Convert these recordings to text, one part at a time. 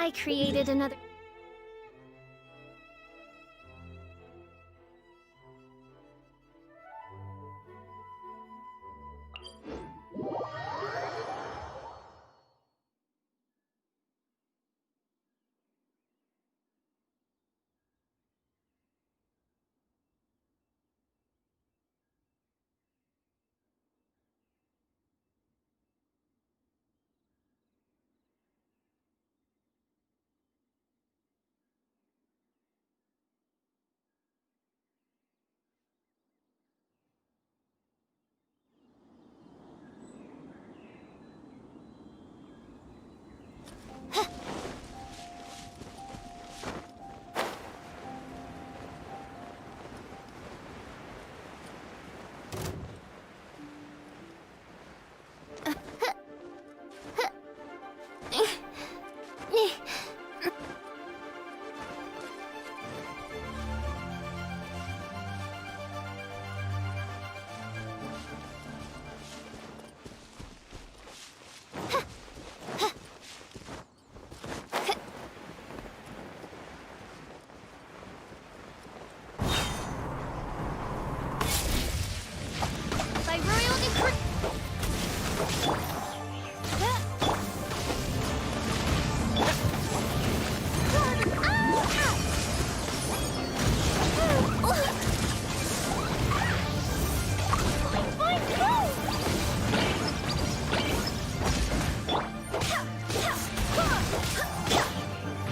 I created another... By royal decree...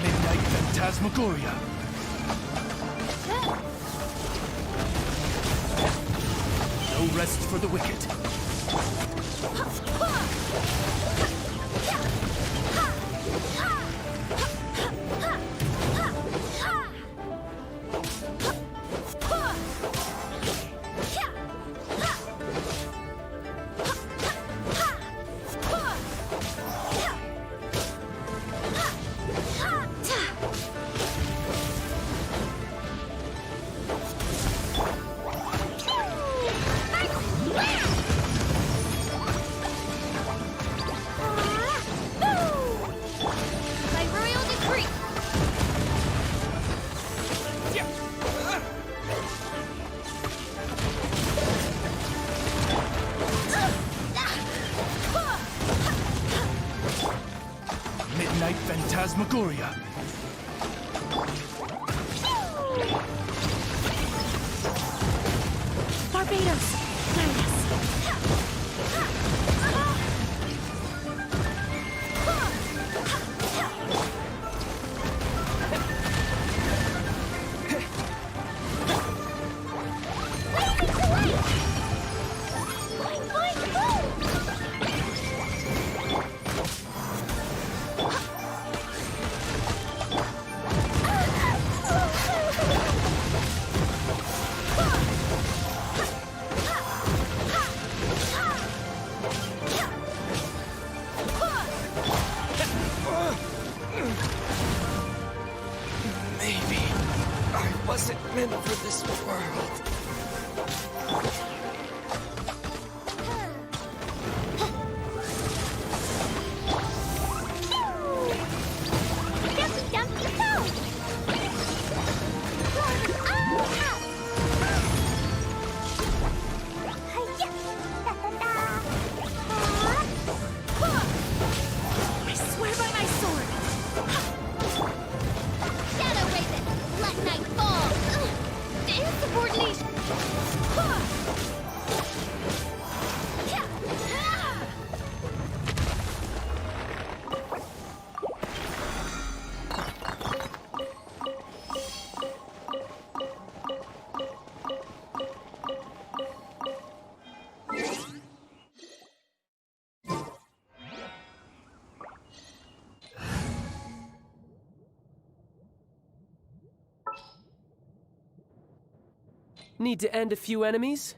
Midnight Phantasmagoria. No rest for the wicked. By royal decree... Midnight Phantasmagoria. Barbados! Guide us! Maybe I wasn't meant for this world. Dumpy, dumpy, go! I swear by my sword! Shadow Raven, let night fall! Insubordination! Need to end a few enemies?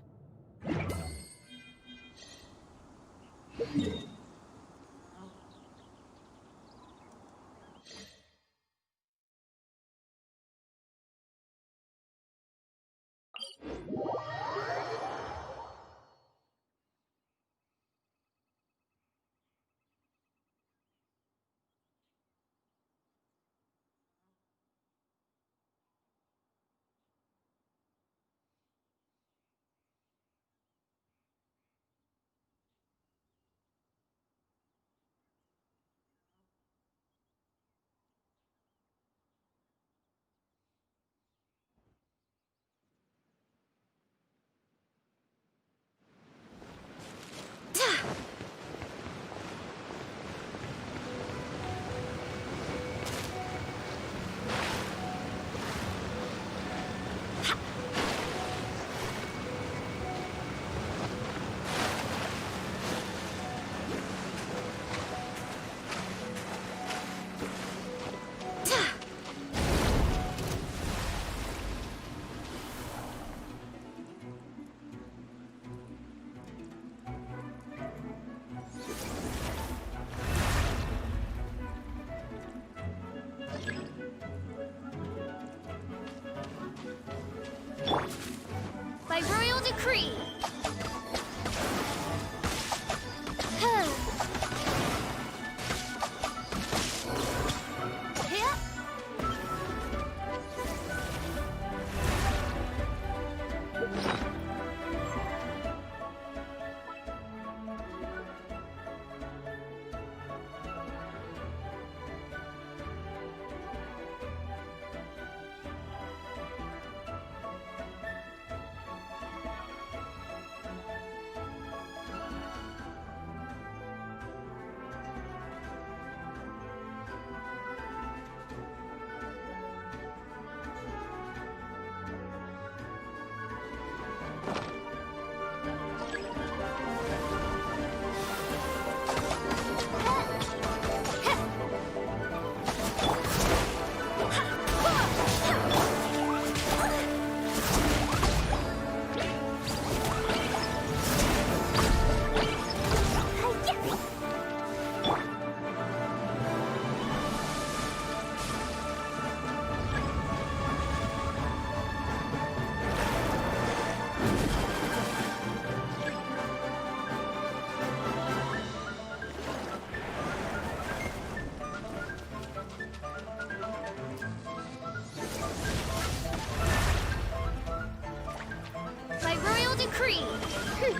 You're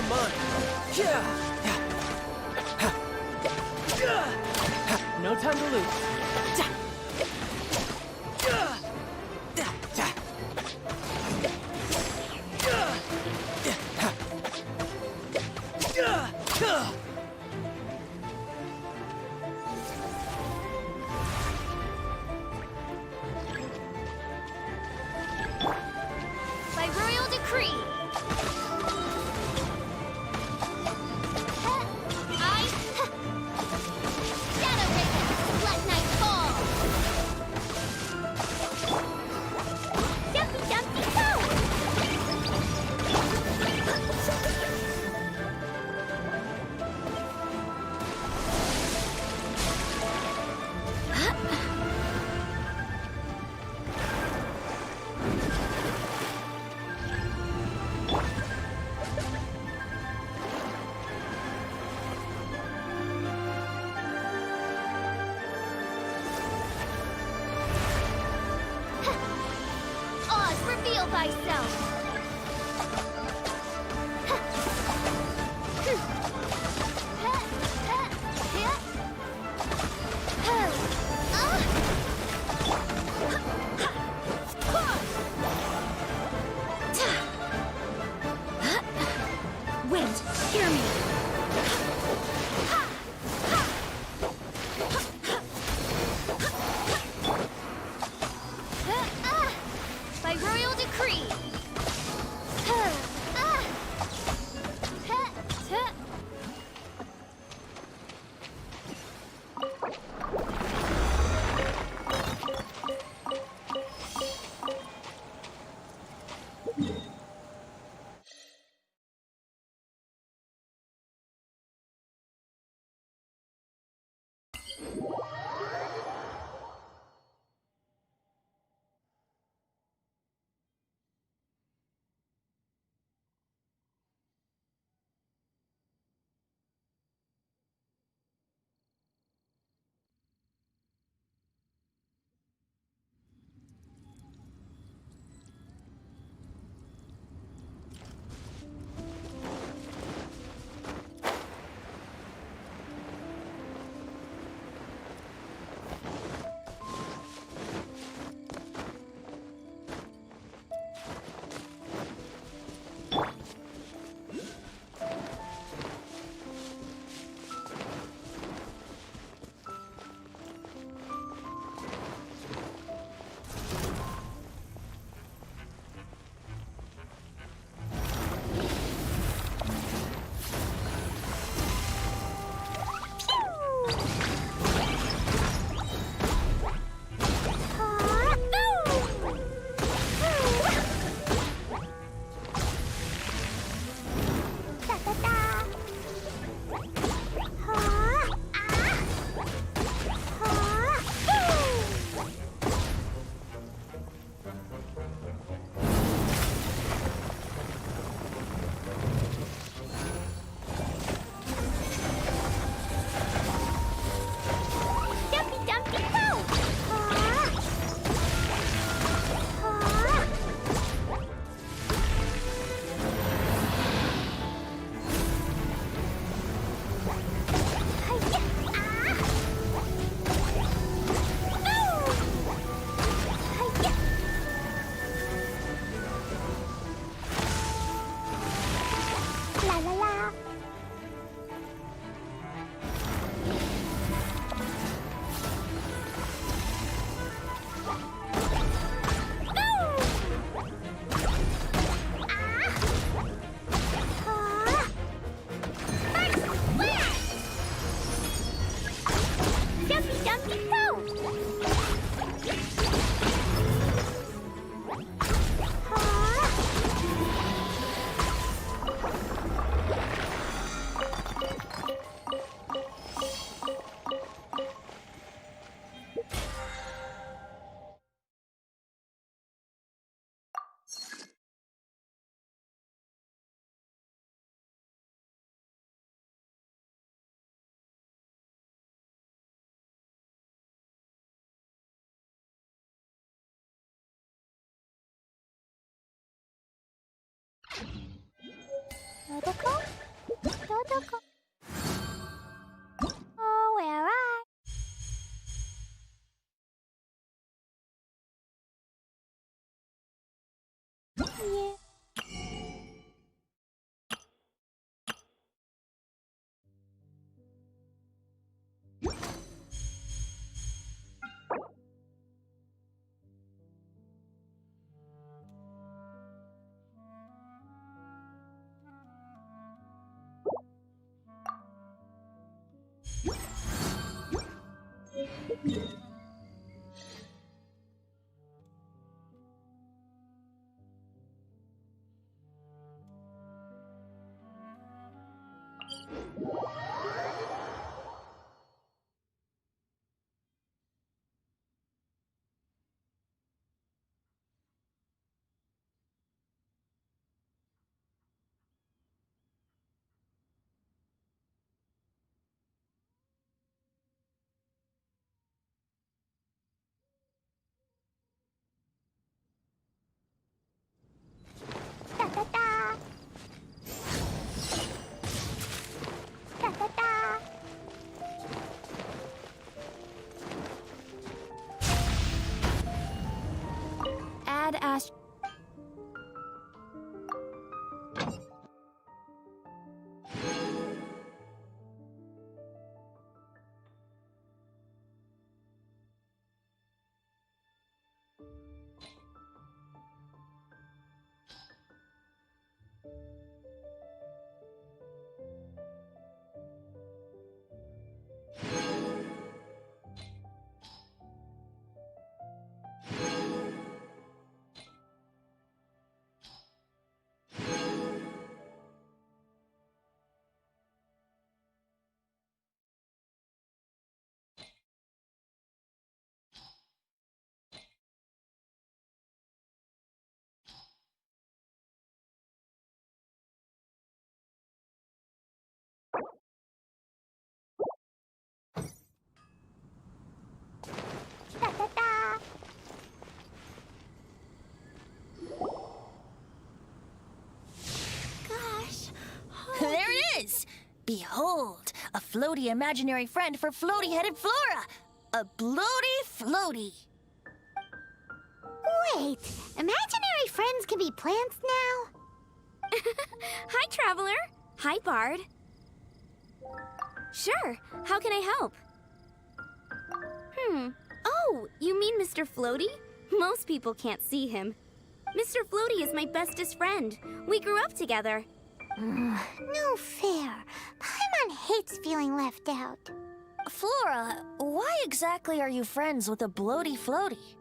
mine. Yeah. No time to lose. By royal decree. I Shadow Raven, let night fall. Jumpy jumpy go. Oz, reveal thyself. Wait, hear me. By royal decree. Dodoko. Oh, where I? Yeah. Da da da. Da da da. Add Ash. Da da da. Gosh. There it is! Behold, a floaty imaginary friend for floaty-headed Flora! A bloaty floaty! Wait, imaginary friends can be plants now? Hi, Traveler. Hi, Bard. Sure, how can I help? Oh, you mean Mr. Floaty? Most people can't see him. Mr. Floaty is my bestest friend. We grew up together. No fair. Paimon hates feeling left out. Flora, why exactly are you friends with a bloaty floaty?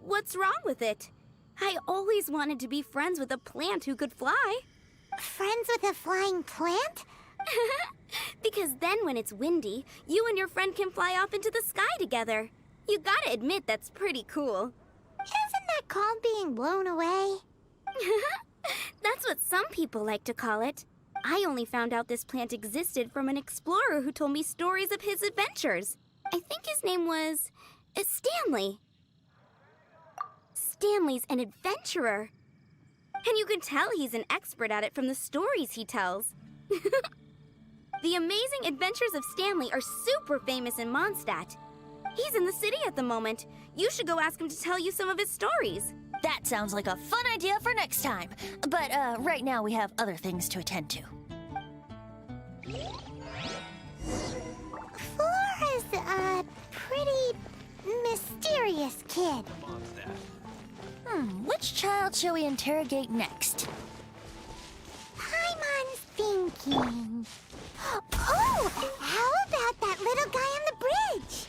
What's wrong with it? I always wanted to be friends with a plant who could fly. Friends with a flying plant? Because then when it's windy, you and your friend can fly off into the sky together. You gotta admit that's pretty cool. Isn't that called being blown away? That's what some people like to call it. I only found out this plant existed from an explorer who told me stories of his adventures. I think his name was Stanley. Stanley's an adventurer. And you can tell he's an expert at it from the stories he tells. The amazing adventures of Stanley are super famous in Mondstadt. He's in the city at the moment. You should go ask him to tell you some of his stories. That sounds like a fun idea for next time. But right now we have other things to attend to. Flora's a pretty mysterious kid. Which child shall we interrogate next? Paimon's thinking. Oh, how about that little guy on the bridge?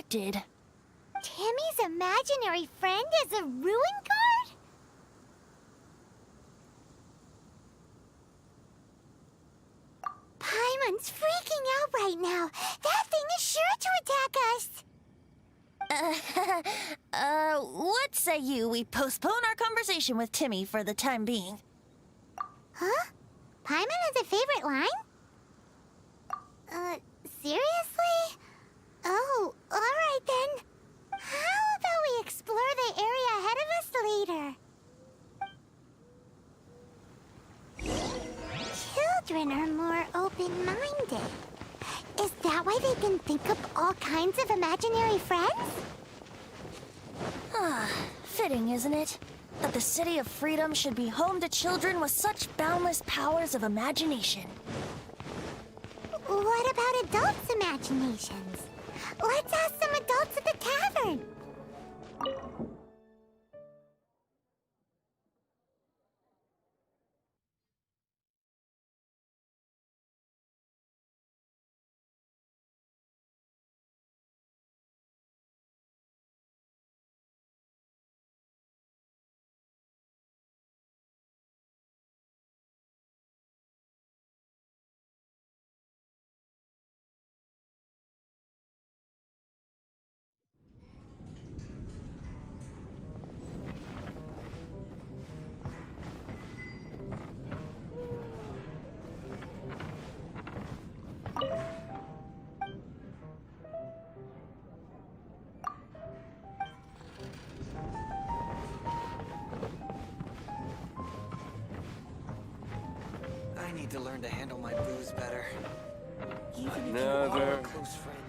expected. Timmy's imaginary friend is a ruin guard? Paimon's freaking out right now. That thing is sure to attack us. What say you we postpone our conversation with Timmy for the time being? Huh? Paimon has a favorite line? Seriously? Oh, alright then. How about we explore the area ahead of us later? Children are more open-minded. Is that why they can think up all kinds of imaginary friends? Fitting, isn't it? That the City of Freedom should be home to children with such boundless powers of imagination. What about adults' imaginations? Let's ask some adults at the tavern. I need to learn to handle my booze better. Even if you Another. are a close friend.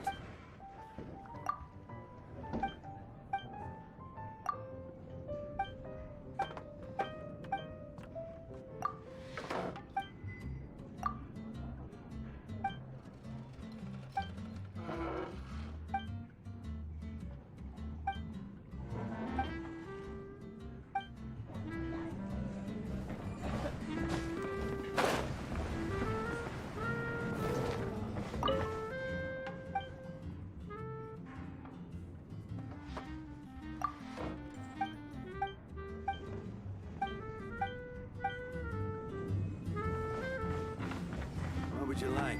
What would you like?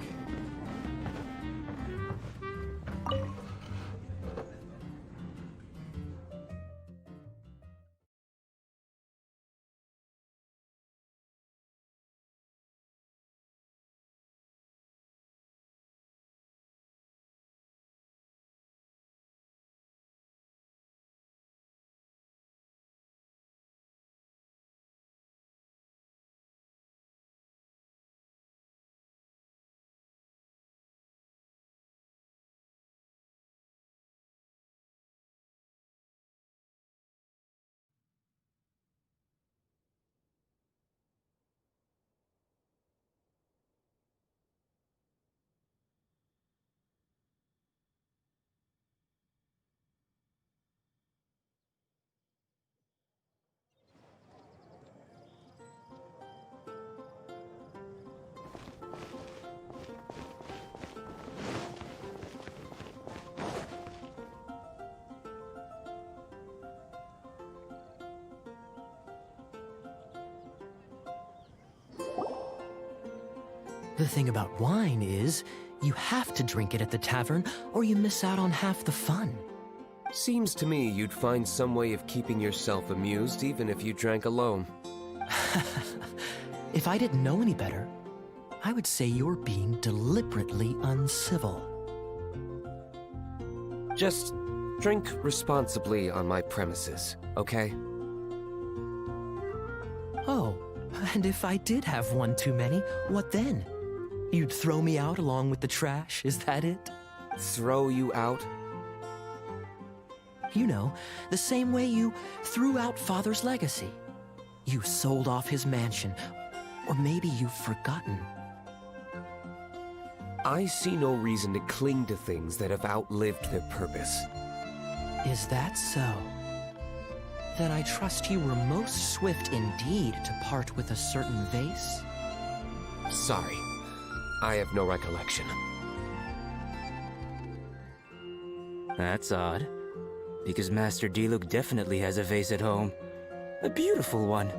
The thing about wine is, you have to drink it at the tavern, or you miss out on half the fun. Seems to me you'd find some way of keeping yourself amused even if you drank alone. If I didn't know any better, I would say you're being deliberately uncivil. Just drink responsibly on my premises, okay? Oh, and if I did have one too many, what then? You'd throw me out along with the trash, is that it? Throw you out? You know, the same way you threw out Father's legacy. You sold off his mansion, or maybe you've forgotten. I see no reason to cling to things that have outlived their purpose. Is that so? Then I trust you were most swift indeed to part with a certain vase? Sorry, I have no recollection. That's odd. Because Master Diluc definitely has a vase at home. A beautiful one.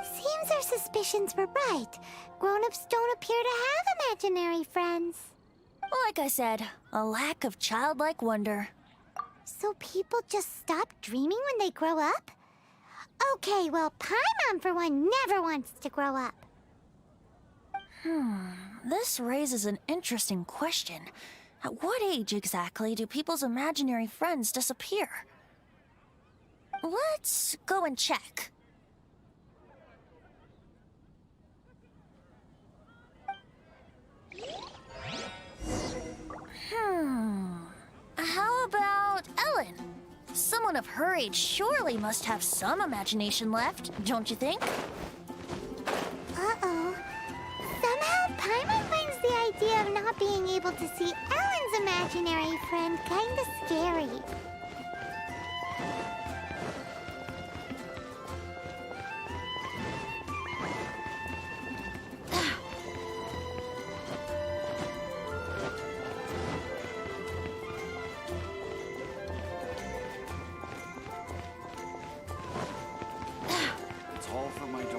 Seems our suspicions were right. Grown-ups don't appear to have imaginary friends. Like I said, a lack of childlike wonder. So people just stop dreaming when they grow up? Okay, well, Paimon, for one, never wants to grow up. This raises an interesting question. At what age exactly do people's imaginary friends disappear? Let's go and check. How about Ellen? Someone of her age surely must have some imagination left, don't you think? Uh-oh. Somehow, Paimon finds the idea of not being able to see Ellen's imaginary friend kinda scary. It's all for my daughter.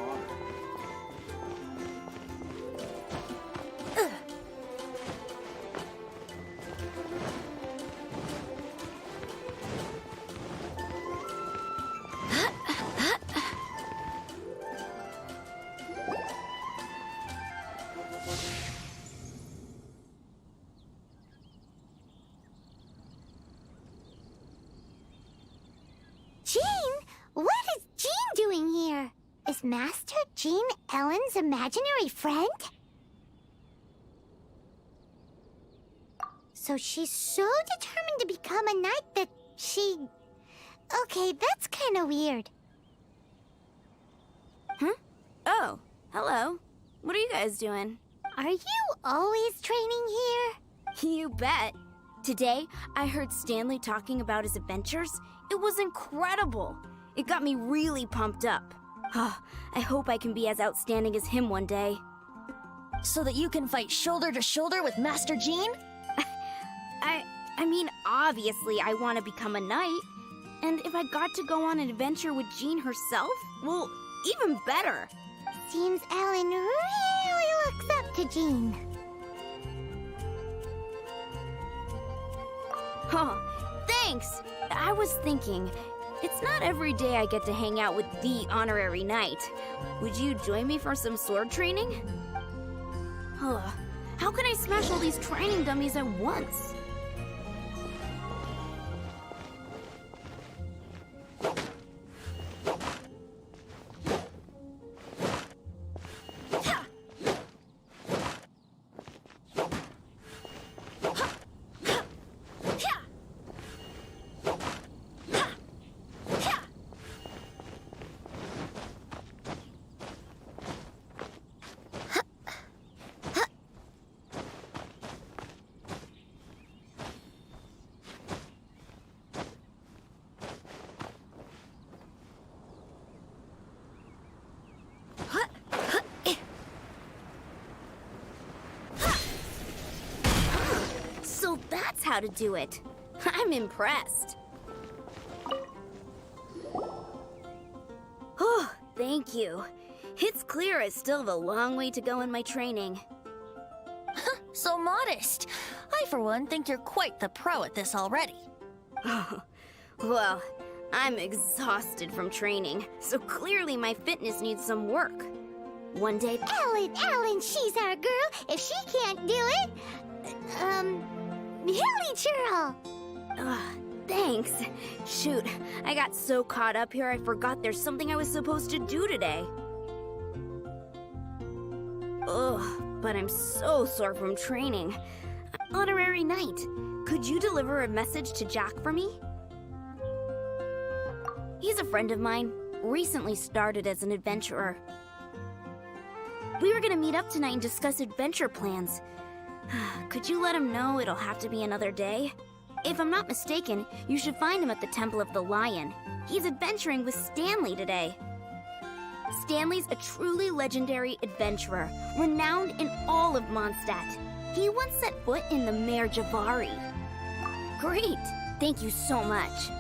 Jean? What is Jean doing here? Is Master Jean Ellen's imaginary friend? So she's so determined to become a knight that she... Okay, that's kind of weird. Huh? Oh, hello. What are you guys doing? Are you always training here? You bet. Today, I heard Stanley talking about his adventures. It was incredible. It got me really pumped up. I hope I can be as outstanding as him one day. So that you can fight shoulder to shoulder with Master Jean? I mean, obviously I want to become a knight. And if I got to go on an adventure with Jean herself, well, even better. Seems Ellen really looks up to Jean. Huh, thanks! I was thinking, it's not every day I get to hang out with the honorary knight. Would you join me for some sword training? How can I smash all these training dummies at once? So that's how to do it. I'm impressed. Oh, thank you. It's clear I still have a long way to go in my training. So modest. I, for one, think you're quite the pro at this already. Well, I'm exhausted from training, so clearly my fitness needs some work. One day... Ellen, she's our girl. If she can't do it, Hilly Churl. Thanks. Shoot, I got so caught up here I forgot there's something I was supposed to do today. But I'm so sore from training. Honorary Knight, could you deliver a message to Jack for me? He's a friend of mine, recently started as an adventurer. We were gonna meet up tonight and discuss adventure plans. Could you let him know it'll have to be another day? If I'm not mistaken, you should find him at the Temple of the Lion. He's adventuring with Stanley today. Stanley's a truly legendary adventurer, renowned in all of Mondstadt. He once set foot in the Mare Javari. Great! Thank you so much.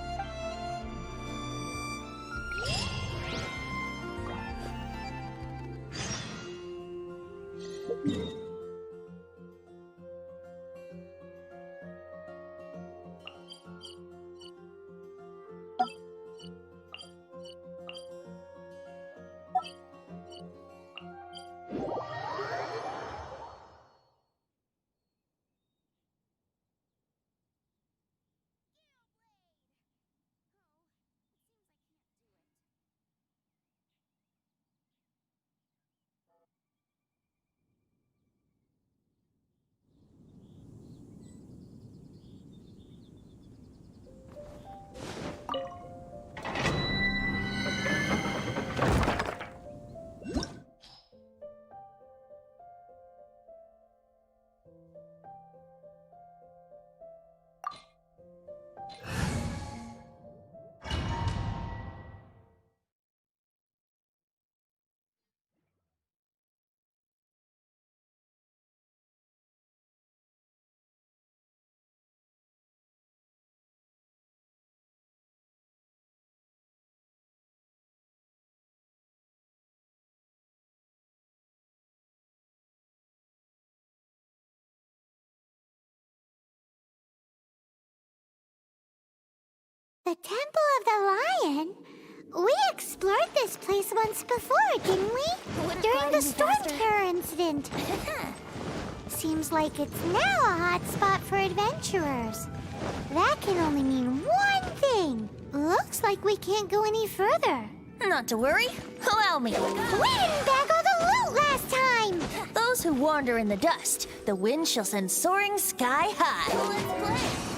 The Temple of the Lion? We explored this place once before, didn't we? During the Storm Terror incident. Seems like it's now a hot spot for adventurers. That can only mean one thing. Looks like we can't go any further. Not to worry. Allow me. We didn't bag all the loot last time! Those who wander in the dust, the wind shall send soaring sky high. Let's play.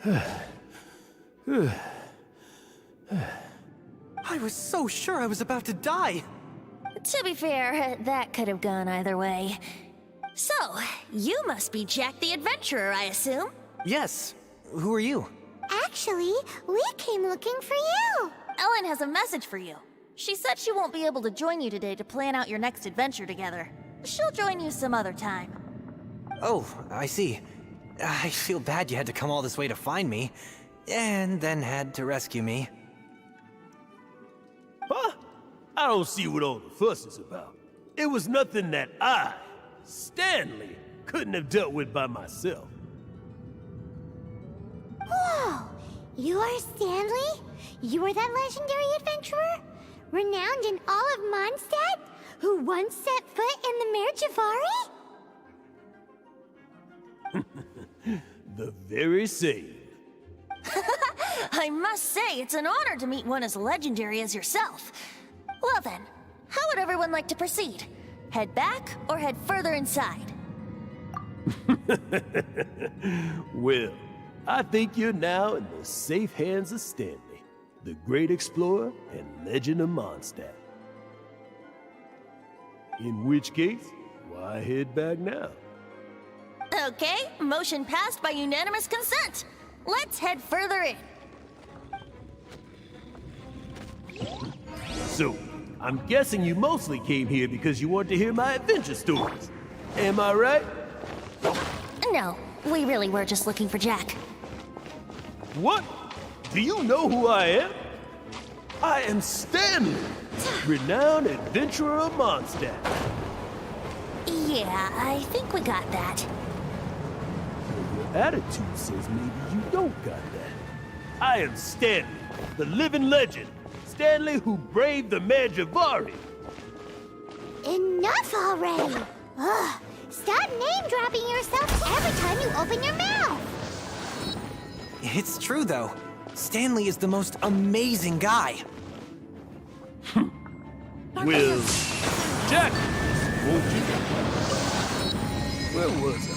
I was so sure I was about to die. To be fair, that could have gone either way. So, you must be Jack the Adventurer, I assume? Yes. Who are you? Actually, we came looking for you. Ellen has a message for you. She said she won't be able to join you today to plan out your next adventure together. She'll join you some other time. Oh, I see. I feel bad you had to come all this way to find me, and then had to rescue me. Huh? I don't see what all the fuss is about. It was nothing that I, Stanley, couldn't have dealt with by myself. Whoa! You are Stanley? You are that legendary adventurer? Renowned in all of Mondstadt? Who once set foot in the Mare Javari? The very same. I must say, it's an honor to meet one as legendary as yourself. Well then, how would everyone like to proceed? Head back or head further inside? Well, I think you're now in the safe hands of Stanley, the great explorer and legend of Mondstadt. In which case, why head back now? Okay, motion passed by unanimous consent. Let's head further in. So, I'm guessing you mostly came here because you want to hear my adventure stories. Am I right? No, we really were just looking for Jack. What? Do you know who I am? I am Stanley, renowned adventurer of Mondstadt. Yeah, I think we got that. Your attitude says maybe you don't got that. I am Stanley, the living legend. Stanley who braved the Mare Javari. Enough already! Ugh! Stop name-dropping yourself every time you open your mouth! It's true, though. Stanley is the most amazing guy. Well, Jack, won't you? Where was I?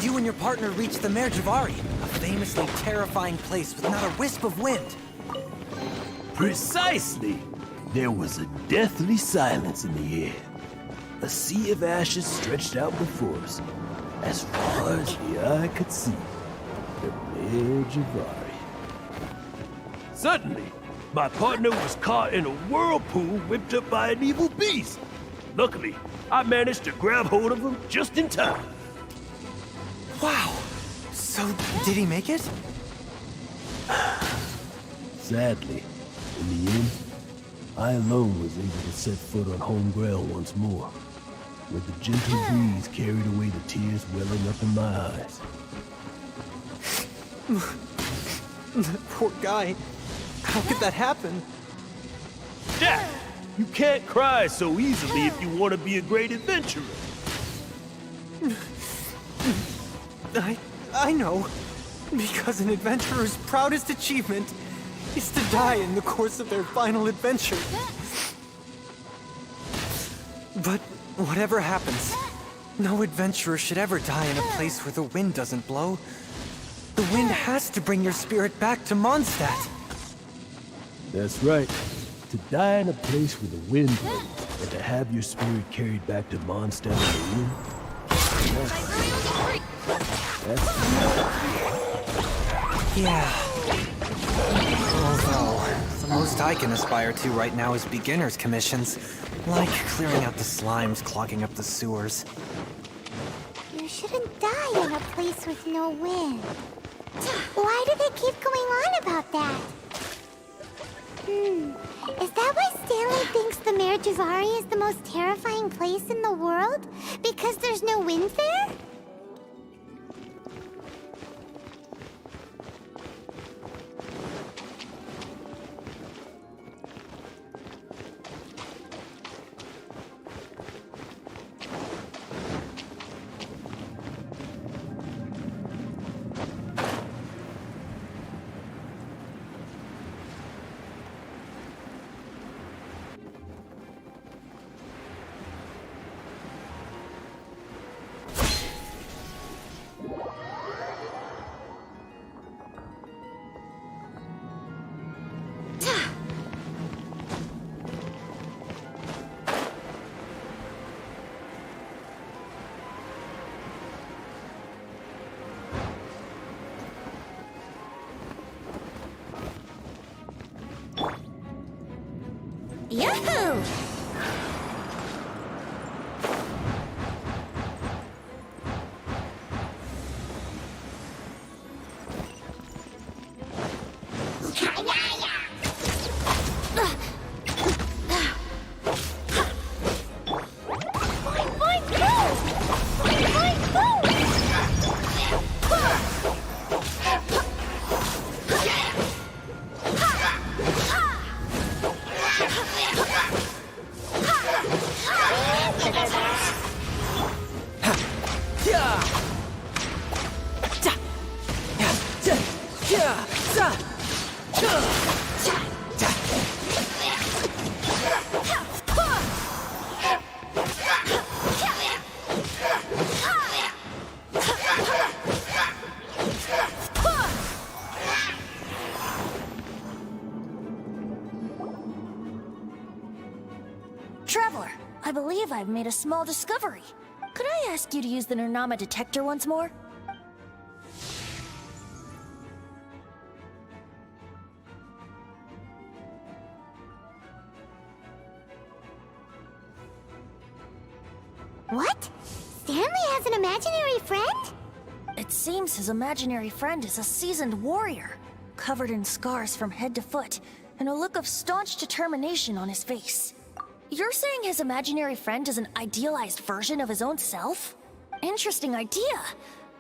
You and your partner reached the Mare Javari, a famously terrifying place with not a wisp of wind. Precisely! There was a deathly silence in the air. A sea of ashes stretched out before us, as far as the eye could see. The Mare Javari. Suddenly, my partner was caught in a whirlpool whipped up by an evil beast. Luckily, I managed to grab hold of him just in time. Wow. So, did he make it? Sadly, in the end, I alone was able to set foot on home ground once more, where the gentle breeze carried away the tears welling up in my eyes. Poor guy. How could that happen? Jack, you can't cry so easily if you want to be a great adventurer. I know. Because an adventurer's proudest achievement is to die in the course of their final adventure. But whatever happens, no adventurer should ever die in a place where the wind doesn't blow. The wind has to bring your spirit back to Mondstadt. That's right. To die in a place where the wind blows, and to have your spirit carried back to Mondstadt in the wind. Yeah. Although, the most I can aspire to right now is beginner's commissions, like clearing out the slimes clogging up the sewers. You shouldn't die in a place with no wind. Why do they keep going on about that? Is that why Stanley thinks the Mare Javari is the most terrifying place in the world? Because there's no wind there? I've made a small discovery. Could I ask you to use the Nernama detector once more? What? Stanley has an imaginary friend? It seems his imaginary friend is a seasoned warrior, covered in scars from head to foot, and a look of staunch determination on his face. You're saying his imaginary friend is an idealized version of his own self? Interesting idea,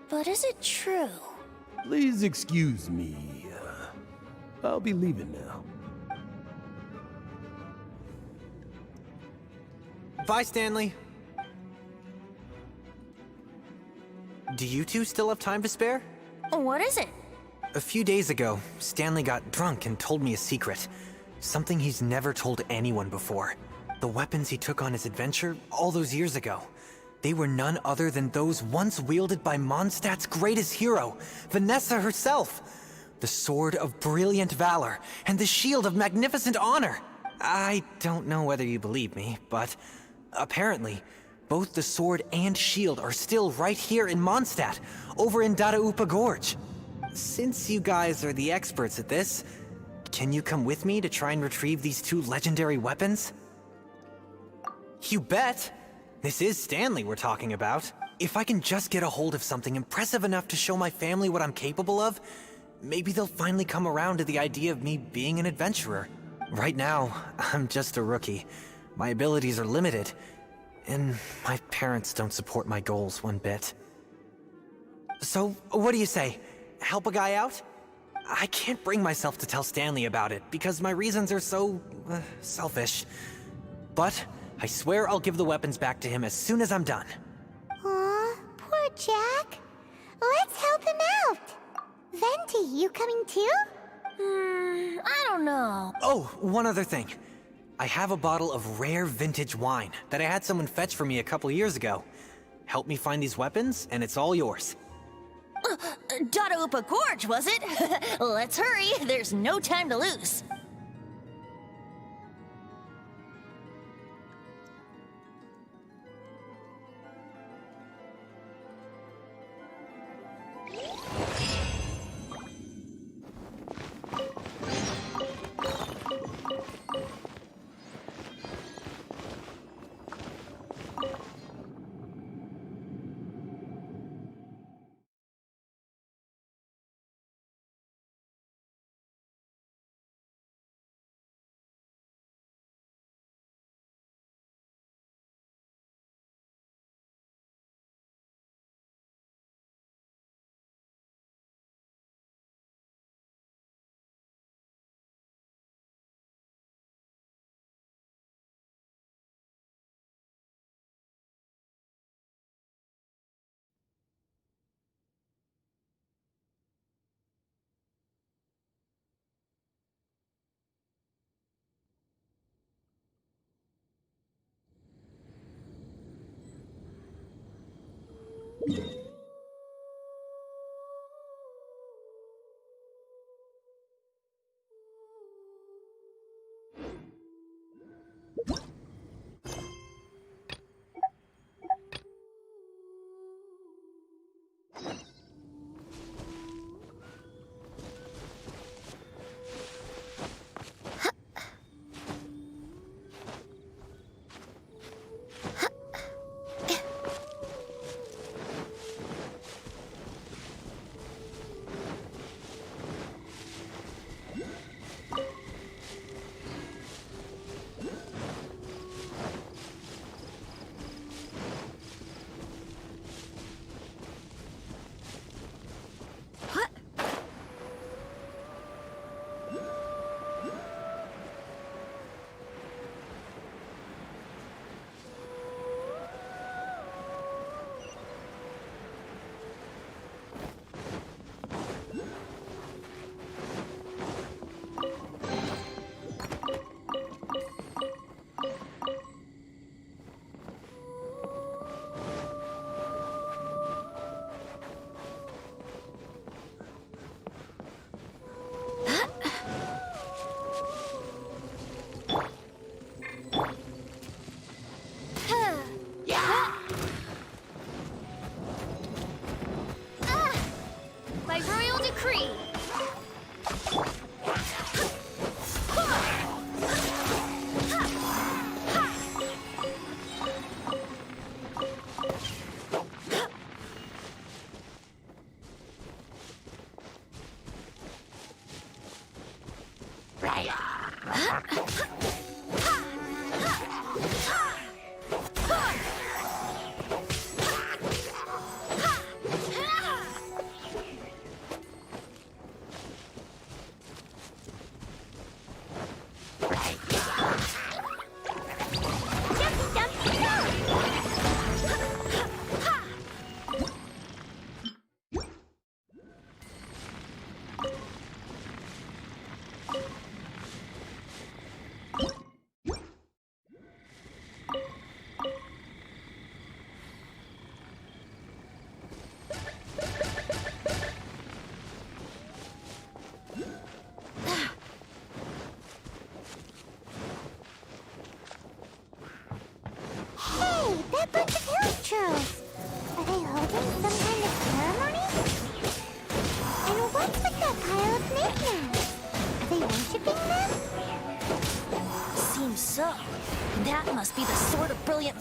but is it true? Please excuse me. I'll be leaving now. Bye, Stanley. Do you two still have time to spare? What is it? A few days ago, Stanley got drunk and told me a secret. Something he's never told anyone before. The weapons he took on his adventure all those years ago. They were none other than those once wielded by Mondstadt's greatest hero, Vanessa herself. The Sword of Brilliant Valor and the Shield of Magnificent Honor. I don't know whether you believe me, but apparently, both the sword and shield are still right here in Mondstadt, over in Dadaupa Gorge. Since you guys are the experts at this, can you come with me to try and retrieve these two legendary weapons? You bet! This is Stanley we're talking about. If I can just get a hold of something impressive enough to show my family what I'm capable of, maybe they'll finally come around to the idea of me being an adventurer. Right now, I'm just a rookie. My abilities are limited, and my parents don't support my goals one bit. So, what do you say? Help a guy out? I can't bring myself to tell Stanley about it, because my reasons are so... selfish. But I swear I'll give the weapons back to him as soon as I'm done. Aw, poor Jack. Let's help him out. Venti, you coming too? I don't know. Oh, one other thing. I have a bottle of rare vintage wine that I had someone fetch for me a couple years ago. Help me find these weapons, and it's all yours. Dadaupa Gorge, was it? Let's hurry, there's no time to lose.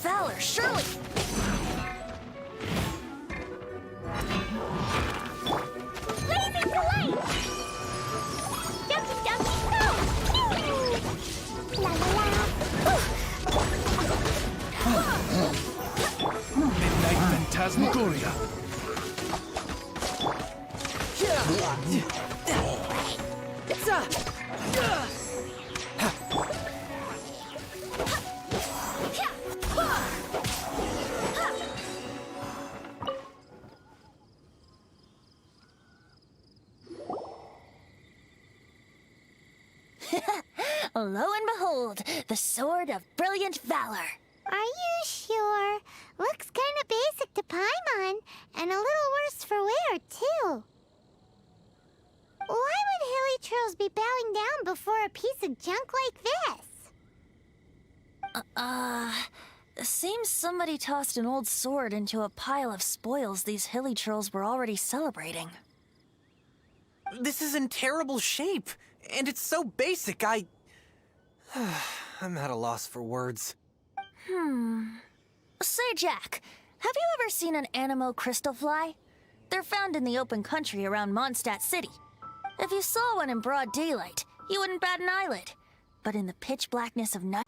valor, surely! Blazing delight! Ducky, ducky, go! Pew! La la la! Midnight Phantasmagoria. Lo and behold, the Sword of Brilliant Valor. Are you sure? Looks kind of basic to Paimon, and a little worse for wear, too. Why would hilly trolls be bowing down before a piece of junk like this? Seems somebody tossed an old sword into a pile of spoils these hilly trolls were already celebrating. This is in terrible shape, and it's so basic, I'm at a loss for words. Say, Jack, have you ever seen an Anemo crystal fly? They're found in the open country around Mondstadt City. If you saw one in broad daylight, you wouldn't bat an eyelid. But in the pitch blackness of night...